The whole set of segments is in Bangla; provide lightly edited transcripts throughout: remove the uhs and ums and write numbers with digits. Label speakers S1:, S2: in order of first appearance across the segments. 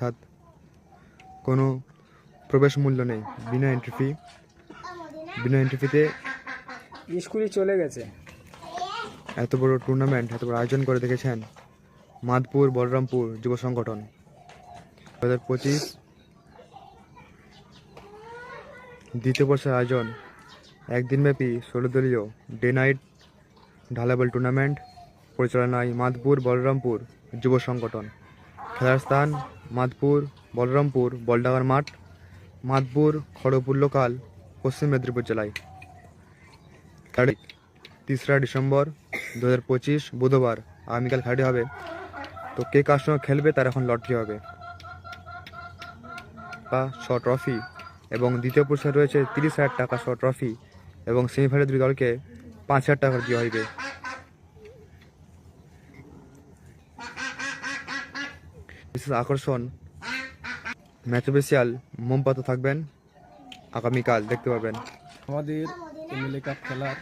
S1: অর্থাৎ কোনো প্রবেশ মূল্য নেই, বিনা এন্ট্রি ফি। বিনা এন্ট্রি ফিতে
S2: স্কুলে চলে গেছে।
S1: এত বড় টুর্নামেন্ট, এত বড় আয়োজন করে দেখেছেন মাদপুর বলরামপুর যুব সংগঠন। 2025 দ্বিতীয় বর্ষের আয়োজন, একদিনব্যাপী 16 দলীয় ডে নাইট ঢালাবল টুর্নামেন্ট পরিচালনায় মাদপুর বলরামপুর যুব সংগঠন। খেলার স্থান মাদপুর বলরামপুর বলডাঙ্গার মাঠ, মাদপুর খড়গপুর লোকাল, পশ্চিম মেদিনীপুর জেলায়। তারিখ 3রা ডিসেম্বর 2025 বুধবার, আগামীকাল খেলাটি হবে। তো কে কার সঙ্গে খেলবে তার এখন লটারি হবে বা 100 ট্রফি, এবং দ্বিতীয় পুরস্কার রয়েছে 30,000 টাকা 100 ট্রফি, এবং সেমিফাইনালের 2 দলকে 5,000 টাকা দেওয়া হইবে। বিশেষ আকর্ষণ ম্যাচ অফিসিয়াল মোমপাতা থাকবেন, আগামীকাল দেখতে পাবেন।
S3: আমাদের এমএলএ কাপ খেলার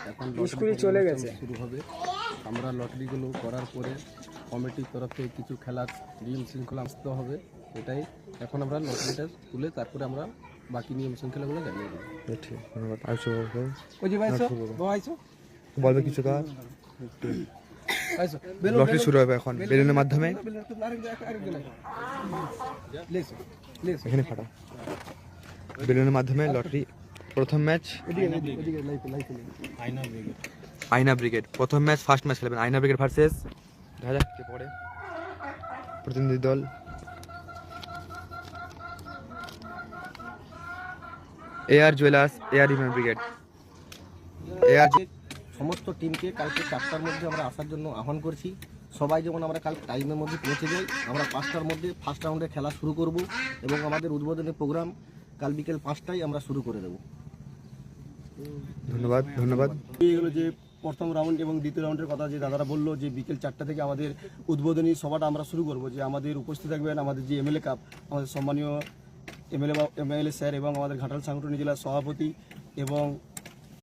S3: এখন
S2: স্কুলে চলে গেছে।
S3: শুরু হবে। আমরা লটারিগুলো করার পরে কমিটির তরফ থেকে কিছু খেলার নিয়ম শৃঙ্খলা আসতে হবে, এটাই। এখন আমরা লটারিটা তুলে তারপরে আমরা বাকি নিয়ম শৃঙ্খলাগুলো জানিয়ে দেবো।
S1: ঠিক, ধন্যবাদ। আইসো
S3: ওই যে ভাইছো
S1: বলবে কিছু কার লটারি শুরু হবে এখন বেলুনের মাধ্যমে। এখানে ফাটা বেলুনের মাধ্যমে লটারি। প্রথম ম্যাচ আয়না ব্রিগেড, প্রথম ম্যাচ ফার্স্ট ম্যাচ খেলবেন আয়না ব্রিগেড ভার্সেস, দেখা যাক কে পড়ে প্রতিনিধি দল। AR jewellers, AR union brigade. AR
S3: সমস্ত টিমকে কালকে 4টার মধ্যে আমরা আসার জন্য আহ্বান করছি। সবাই যেমন আমরা কাল টাইমের মধ্যে পৌঁছে যাই। আমরা 5টার মধ্যে ফার্স্ট রাউন্ডে খেলা শুরু করব এবং আমাদের উদ্বোধনী প্রোগ্রাম কাল বিকেল 5টায় আমরা শুরু করে দেব।
S1: ধন্যবাদ। ধন্যবাদ।
S4: এগুলো যে প্রথম রাউন্ড এবং দ্বিতীয় রাউন্ডের কথা যে দাদারা বললো যে বিকেল 4টা থেকে আমাদের উদ্বোধনী সভাটা আমরা শুরু করব। যে আমাদের উপস্থিত থাকবেন আমাদের যে এমএলএ কাপ, আমাদের সম্মানীয় এমএলএ স্যার এবং আমাদের ঘাটাল সাংগঠনিক জেলার সভাপতি এবং